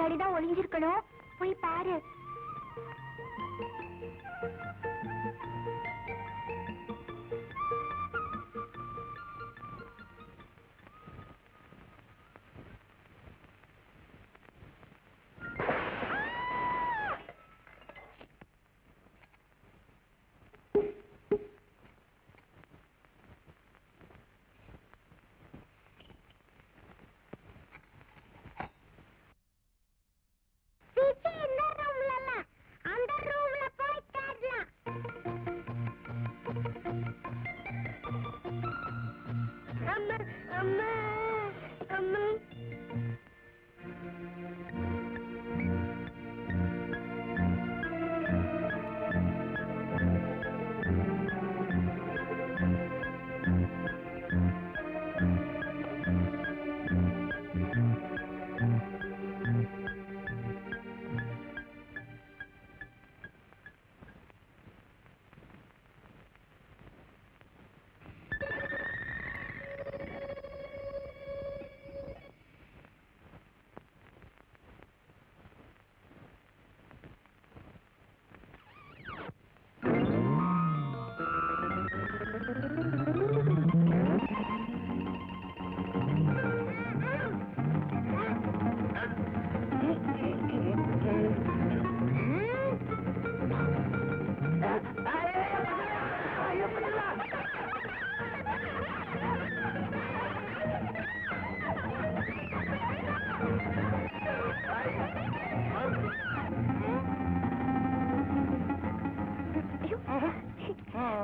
பின்னாடிதான் ஒளிஞ்சிருக்கணும். போய் பாரு.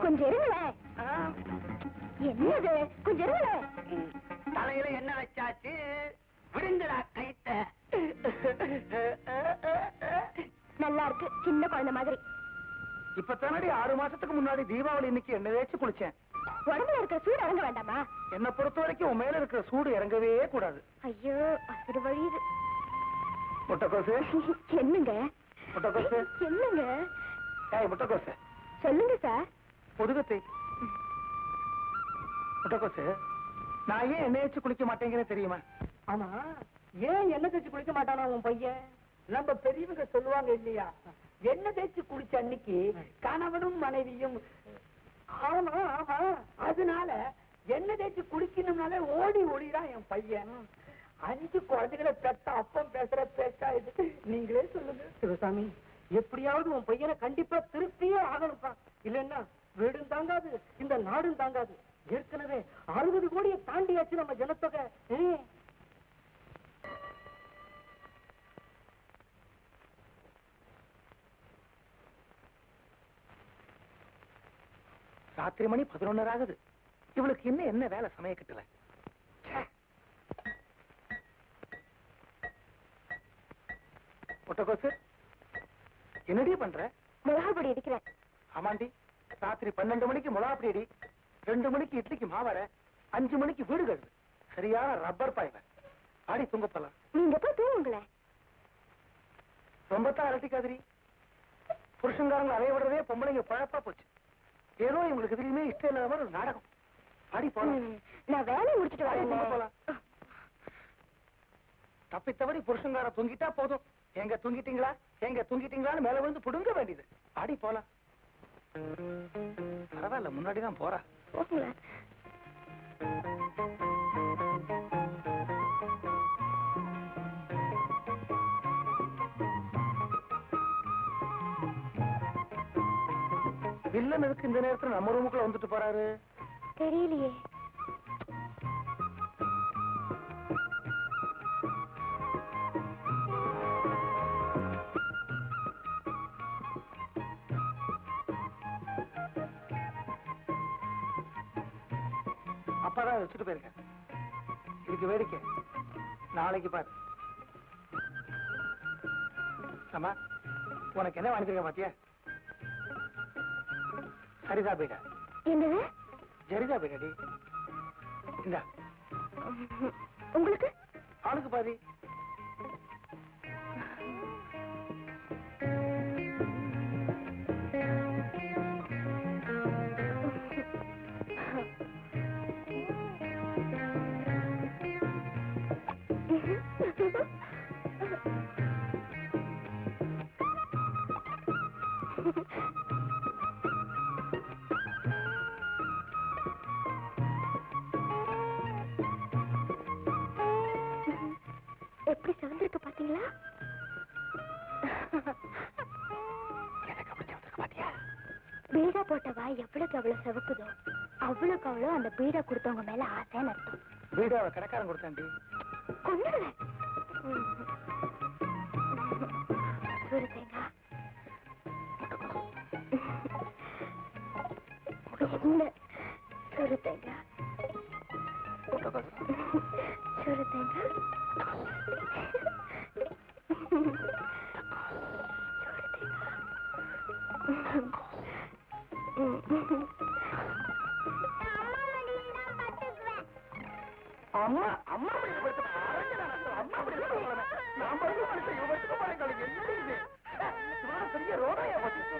கொஞ்சம் இருங்களே. என்னது? கொஞ்சம் இருங்களே. தலையில என்ன வச்சாச்சு? விடுங்கடா கைத்த. நல்லா இருக்கு, சின்ன குழந்தை மாதிரி. இப்ப தானடி 6 மாசத்துக்கு முன்னாடி தீபாவளி இன்னைக்கு என்ன தேய்ச்சி குளிச்சேன். உடம்புல இருக்கிற சூடு இறங்க வேண்டாமா? என்ன பொறுத்த வரைக்கும் உன் மேல இருக்கிற சூடு இறங்கவே கூடாது. ஐயோ, அசுர வழியுது. முட்டைக்கோசு. என்னங்க? முட்டைக்கோசு. என்னங்க? முட்டைக்கோசு. சொல்லுங்க சார். பொதுகத்தை முட்டைக்கோசு, நான் ஏன் எண்ணெய் வச்சு குளிக்க மாட்டேங்கிறேன் தெரியுமா? ஆமா, ஏன் எண்ணெய் தேய்ச்சி குளிக்க மாட்டானா உன் பையன்? நம்ம பெரியவங்க சொல்லுவாங்க இல்லையா, எண்ணெய் தேய்ச்சி குளிச்ச அன்னைக்கு கணவனும் மனைவியும். ஆமா ஆமா, அதனால எண்ணெய் தேய்ச்சி குளிக்கணும்னாலே ஓடி ஓடிதான் என் பையன். 5 குழந்தைகளை பெத்த அப்பம் பேசுற பேச்சா இது? நீங்களே சொல்லுங்க சிவசாமி. எப்படியாவது உன் பையனை கண்டிப்பா திருப்பியே ஆகணும்ப்பா. இல்லைன்னா வீடும் தாங்காது, இந்த நாடும் தாங்காது. ஏற்கனவே 60 கோடியை தாண்டியாச்சு நம்ம ஜனத்தொகை. ராத்திரி மணி 11 ஆகுது. இவளுக்கு என்ன வேலை சமயக்கட்டுல? முட்டைக்கோசு, என்னடி பண்ற? மிளகாப்பொடி அடிக்கிறேன். ஆமாண்டி, ராத்திரி 12 மணிக்கு மிளகாப்பொடி அடி, 2 மணிக்கு இட்லிக்கு மாவர, 5 மணிக்கு வீடு கழுது. சரியான ரப்பர் பாய்வ. ஆடி தூங்க போலாம். நீங்க போய் தூங்குங்களேன். ரொம்ப தான் அரட்டிக்காதிரி. புருஷங்காரங்க அலைய விடுறதே பொம்பளைங்க பழப்பா போச்சு. ஏதோ இவங்களுக்கு எதுலையுமே இஷ்டம் இல்லாத ஒரு நாடகம். ஆடி போலாம். நான் வேலையை முடிச்சுட்டு வரேன். போலாம். தப்பி தவறி புருஷங்கார தூங்கிட்டா போதும். எங்க தூங்கிட்டீங்களா, எங்க தூங்கிட்டீங்களான்னு மேல விழுந்து புடுங்க வேண்டியது. ஆடி போலாம். பரவாயில்ல, முன்னாடிதான் போறா. வில்லன் எதுக்கு இந்த நேரத்துல நம்ம ரூமுக்குள்ள வந்துட்டு போறாரு தெரியலையே. அப்பாதான் வச்சுட்டு போயிருக்கேன். இதுக்கு வேடிக்கை நாளைக்கு பாரு. அம்மா, உனக்கு என்ன வாங்கிருக்க பாத்தியா? சரிதா பீடா. என்னது? ஜரிதா பீடாடி. இந்தா. உங்களுக்கு? ஆளுக்கு பாதி. எப்படி சிவந்திருக்கு பாத்தீங்களா? பீடா போட்டவா எவ்வளவுக்கு எவ்வளவு செவக்குதோ அவ்வளவுக்கு அவ்வளவு அந்த பீடா கொடுத்தவங்க மேல ஆசைன்னு அர்த்தம். பீடாவை கடைக்காரன் கொடுத்தாண்டி. கொண்டுடுவேன். சூடு தேங்காய். என்ன சூடு தேங்காய்? சூடு தேங்காய். அம்மா அம்மா அம்மா பெரிய ரோடையா போச்சு.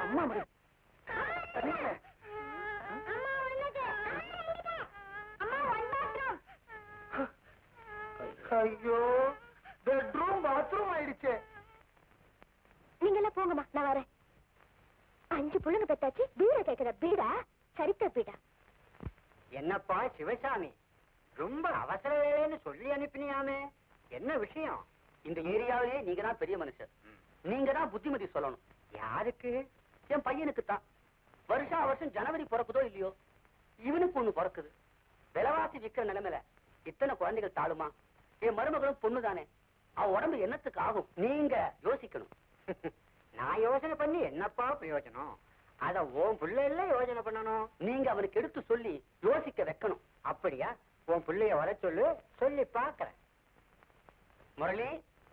அம்மா ஐயோ பெட்ரூம் பாத்ரூம் ஆயிடுச்சே. நீங்க எல்லாம் போங்கம்மா, நான் வரேன். 5 புள்ளைங்க பெத்தாச்சு, பீடா கேக்குற பீடா சரித்த பீடா. என்னப்பா சிவசாமி, ரொம்ப அவசர வேலைன்னு சொல்லி அனுப்பினியாமே, என்ன விஷயம்? இந்த ஏரியாவிலேயே நீங்க தான் பெரிய மனுஷர். நீங்க தான் புத்திமதி சொல்லணும். யாருக்கு? என் பையனுக்கு தான். வருஷா வருஷம் ஜனவரி பிறக்குதோ இல்லையோ இவனுக்கு ஒண்ணு பிறக்குது. விலைவாசி விற்கிற நிலைமையில இத்தனை குழந்தைகள் தாழுமா? என் மருமகளும் பொண்ணு தானே, அவ உடம்பு என்னத்துக்கு ஆகும்? நீங்க யோசிக்கணும். நான் யோசனை பண்ணி என்னப்பா பிரயோஜனம்? அத உன் பிள்ளைல யோசனை பண்ணணும். நீங்க அவனுக்கு எடுத்து சொல்லி யோசிக்க வைக்கணும். அப்படியா? உன் பிள்ளைய வர சொல்லு, சொல்லி பாக்குறேன். முரளி,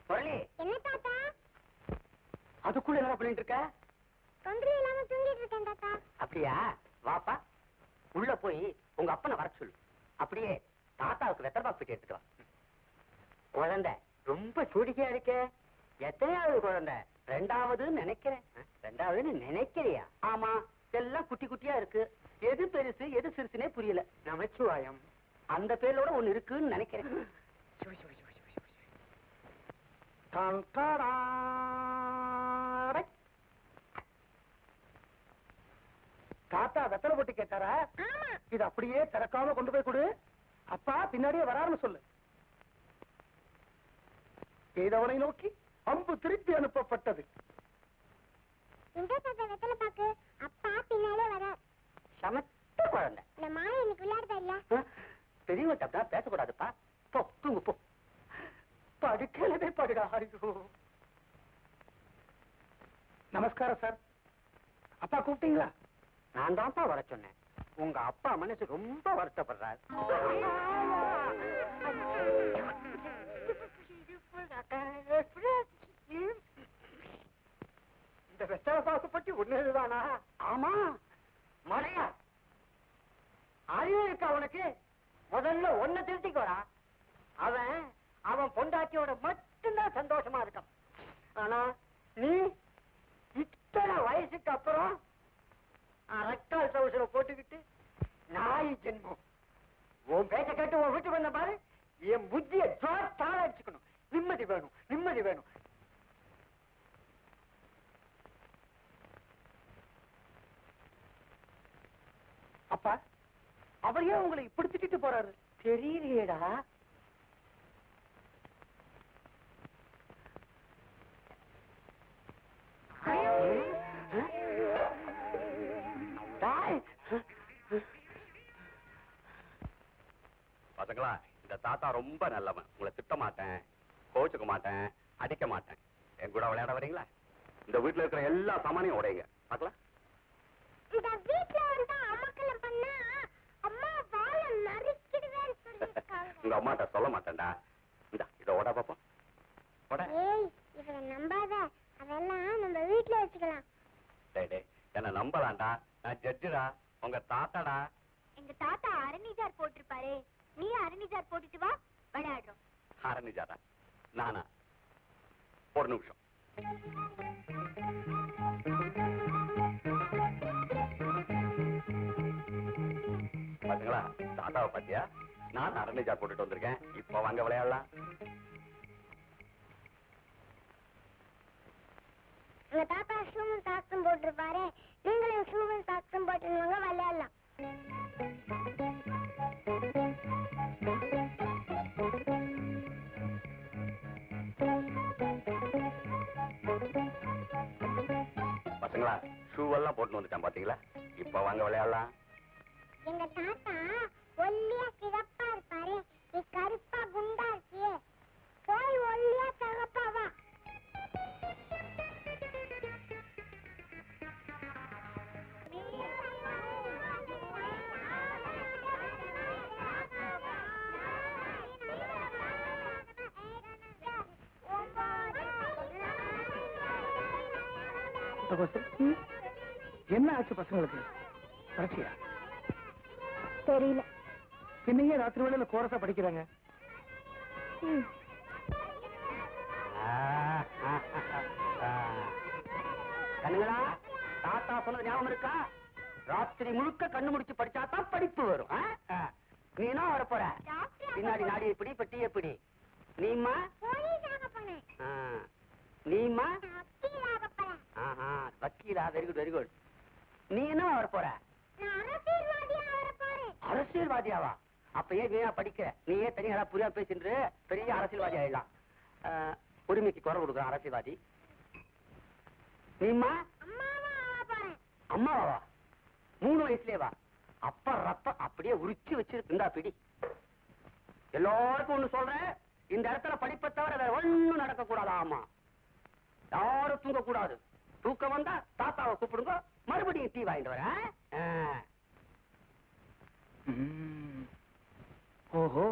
முரளி, என்ன தாத்தா? அதுக்குள்ள என்ன பண்ணிட்டு இருக்க? தொந்தரவு இல்லாம தூங்கிட்டு இருக்கேன் தாத்தா. அப்படியா? வாப்பா, உள்ள போய் உங்க அப்பனை வர சொல்லு. அப்படியே தாத்தாவுக்கு வெத்தலை பாக்கு எடுத்துட்டு வா. குழந்தை ரொம்ப சூடிக்கையா இருக்கே. எத்தனையாவது குழந்தை? 2வது நினைக்கிறேன். 2வதுன்னு நினைக்கிறியா? ஆமா, எல்லாம் குட்டி குட்டியா இருக்கு. எது பெருசு எது சிறுசுனே புரியல. நமச்சிவாயம். அந்த பேரோட ஒண்ணு இருக்குன்னு நினைக்கிறேன். தாத்தா வெத்தலை போட்டு கேட்டாரா? இது அப்படியே திறக்காம கொண்டு போய் கொடு. அப்பா பின்னாடியே வராருன்னு சொல்லு. எய்தவனை நோக்கி அம்பு திருப்பி அனுப்பப்பட்டது. இந்த தாத்தா வெத்தலை பாக்கு, அப்பா பின்னாலே வர. சமத்த குழந்தை. இந்த மாலை எனக்கு விளையாடுதா இல்ல? பெரியவங்க அப்படின்னா பேசக்கூடாதுப்பா. போ தூங்கு போ. படுக்கலவே படுடா. ஐயோ. நமஸ்காரம் சார். அப்பா கூப்பிட்டீங்களா? நான் தான்ப்பா வர சொன்னேன். உங்க அப்பா மனசு ரொம்ப வருத்தப்படுறாரு. இந்த வெத்தலை பாக்கு பற்றி ஒண்ணுதானா? ஆமா, மழையா அறிவு இருக்கா உனக்கு? முதல்ல ஒன்ன திருத்திக்கு வரா. அவன் பொண்டாட்டியோட மட்டும்தான் சந்தோஷமா இருக்கான். ஆனா நீ இத்தனை வயசுக்கு அப்புறம் ரெக்கால் சவுசரை போட்டுக்கிட்டு நாய் ஜென்மம். உன் பேச்ச கேட்டு உன் வீட்டுக்கு வந்த பாரு, என் புத்திய ஜோத்தால அடிச்சுக்கணும். நிம்மதி வேணும், நிம்மதி வேணும். அப்பா அவர் ஏன் உங்களை இப்படி திட்டிட்டு போறாரு? தெரியலையேடா. பசங்களா, இந்த தாத்தா ரொம்ப நல்லவன். உங்களை திட்ட மாட்டேன், கோச்சுக்க மாட்டேன், அடிக்க மாட்டேன். என் கூட விளையாட வரீங்களா? இந்த வீட்டுல இருக்கிற எல்லா சாமானையும் உடையுங்க பாக்கலாம். இந்த வீட்ல வந்து அமக்கலம் பண்ணா அம்மா வாள நறுக்கிடுவேன்னு சொல்லிருக்காங்க. உங்க அம்மாட்ட சொல்ல மாட்டேன்டா. இந்த இத ஓட பாப்போம். ஓட. ஏய், இவனை நம்பாத. அதெல்லாம் நம்ம வீட்ல வச்சுக்கலாம். டேய் டேய், என்ன நம்பலாம்டா. நான் ஜட்ஜுடா, உங்க தாத்தாடா. எங்க தாத்தா அரணிஜார் போட்டிருப்பாரு. நீ அரணிஜார் போட்டுட்டு வா, விளையாடுறோம். ஆரம்பிச்சாடா. நானா? ஒரு நிமிஷம். பாத்தீங்களா, தாத்தாவை பாத்தியா? நான் அரணிஜா போட்டுட்டு வந்திருக்கேன். இப்ப வாங்க விளையாடலாம். எங்க தாத்தா ஷூவும் சாக்ஸும் போட்டிருப்பாரு. நீங்களும் ஷூவும் சாக்ஸும் போட்டுருவாங்க, விளையாடலாம். பசங்களா, ஷூ எல்லாம் போட்டு வந்துட்டான் பாத்தீங்களா? இப்ப வாங்க விளையாடலாம். எங்க தாத்தா ஒல்லியா சிவப்பா இருப்பாரு, நீ கருப்பா குண்டா இருக்கியே, போய் ஒல்லியா சிவப்பா வா. என்ன ஆச்சு பசங்களுக்கு? பரீட்சையா? தெரியல. பின்னையே ராத்திரி வேளையில கோரஸா படிக்கிறாங்க. கண்ணுங்களா, தாத்தா சொன்னது ஞாபகம் இருக்கா? ராத்திரி முழுக்க கண்ணு முடிச்சு படிச்சாதான் படிப்பு வரும். நீ என்ன வர போற? பின்னாடி நாடி எப்படி பட்டி எப்படி? நீமா நீமா வக்கீலா? Very good very good. நீ என்ன வர போற? அரசியல்வாதியாவா? அப்ப ஏன் வீணா படிக்கிற? நீ ஏன் தனியா புரியா பேசிட்டு பெரிய அரசியல்வாதி ஆயிடலாம். உரிமைக்கு குரல் கொடுக்குற அரசியல்வாதி. நீமா அம்மாவா? 3 வயசுலேவா? அப்ப ரப்ப அப்படியே உரிச்சு வச்சிருந்தா பிடி. எல்லாருக்கும் ஒண்ணு சொல்றேன், இந்த இடத்துல படிப்பை தவிர வேற ஒண்ணும் நடக்க கூடாது. ஆமா, யாரும் தூங்க கூடாது. தூக்கம் வந்தா தாத்தாவை கூப்பிடுங்க, மறுபடியும் டீ வாங்கிட்டு வரேன். ஓஹோ,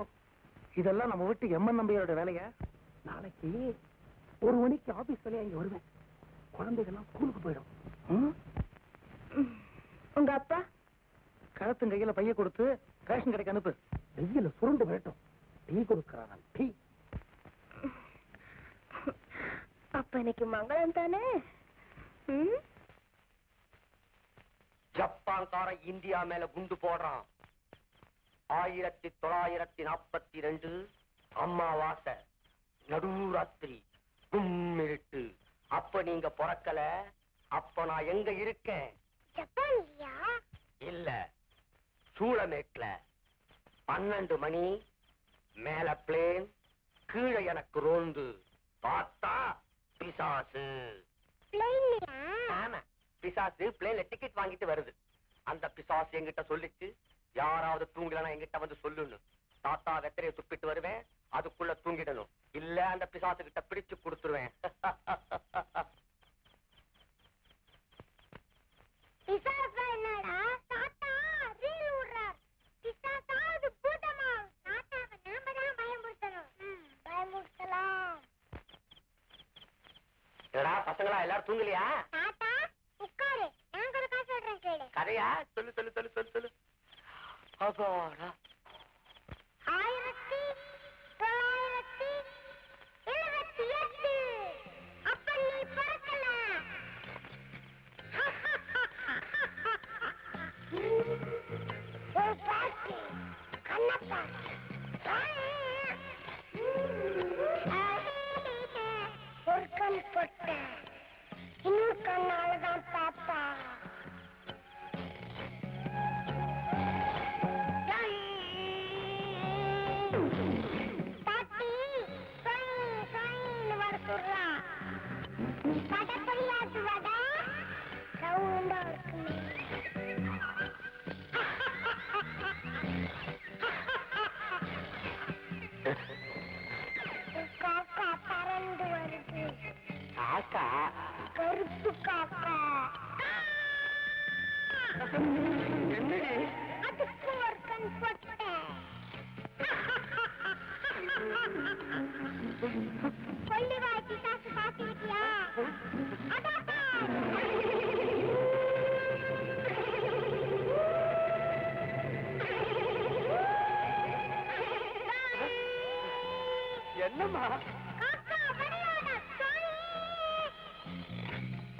இதெல்லாம் நம்ம வீட்டு எம்என் நம்பியோட வேலையா? நாளைக்கு 1 மணிக்கு ஆபீஸ் வேலையா இங்க வருவேன். குழந்தைகள்லாம் ஸ்கூலுக்கு போயிடும். உங்க அப்பா கழுத்தின் கையில பைய கொடுத்து ரேஷன் கடைக்கு அனுப்பு. வெயில சுருண்டு வரட்டும். டீ கொடுக்கறான். டீ. அப்ப இன்னைக்கு மங்களம் தானே? ஜப்பான்காரன் இந்தியா மேல குண்டு போடுறான். 1942 அம்மாவாசை நடுராத்திரி கும்மிருட்டு. அப்ப நீங்க பிறக்கல. அப்ப நான் எங்க இருக்கேன்? ஜப்பான்லயா? இல்ல, சூளமேட்ல. 12 மணி. மேல பிளேன், கீழே எனக்கு ரோந்து. பார்த்தா பிசாசு. ஆமா, பிசாசு பிளேன்ல டிக்கெட் வாங்கிட்டு வருது. அந்த பிசாசு என்கிட்ட சொல்லிச்சு, யாராவது தூங்கலன்னா என்கிட்ட வந்து சொல்லுன்னு. தாத்தா வெத்தரையை துப்பிட்டு வருவேன், அதுக்குள்ள தூங்கிடணும். இல்ல அந்த பிசாசு கிட்ட பிடிச்சு கொடுத்துருவேன். என்னடா தாத்தா ரீல் விடுறார்? பிசாசாவது பூதமா? தாத்தாவை நாம தான் பயமுறுத்தணும். பயமுறுத்தலாம். என்னடா பசங்களா, எல்லாரும் தூங்கலையா? தாத்தா உட்காரு, நான் ஒரு கதை சொல்றேன் கேளு. கதையா? சொல்லு சொல்லு சொல்லு சொல்லு சொல்லு. அப்பாடா. 1978 அப்ப நீ பிறக்கல. ஒரு பாட்டி கண்ணப்பா ஒரு கண் போட்ட, இன்னொரு கண்ணாலதான் பாப்பா. பாட்டி வர சொல்றா. படப்படியாச்சு வடா சவுண்டா இருக்குமே. காக்கா பறந்து வருது. காக்கா? கருப்பு காக்கா. என்னடி? அதுக்கு ஒரு கண் போட்டேன். கொள்ளிவாய் பிசாசு பாத்திருக்கியா? என்னம்மா?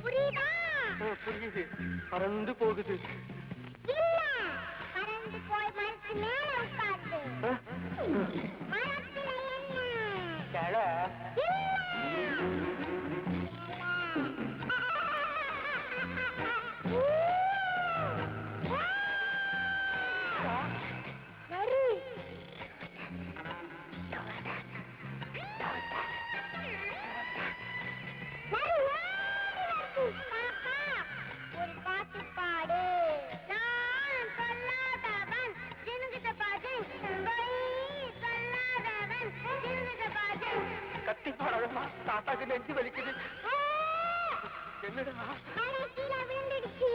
புரியுதா? புரியுது. பறந்து போகுது. இல்ல, பறந்து போய் மரத்து மேல உட்கார்ந்து. மரத்துல என்ன? கிளை. இல்ல. அம்மா தாத்தாக்கு நெஞ்சு வலிக்குது. என்னடா கீழே விழுந்துடுச்சு.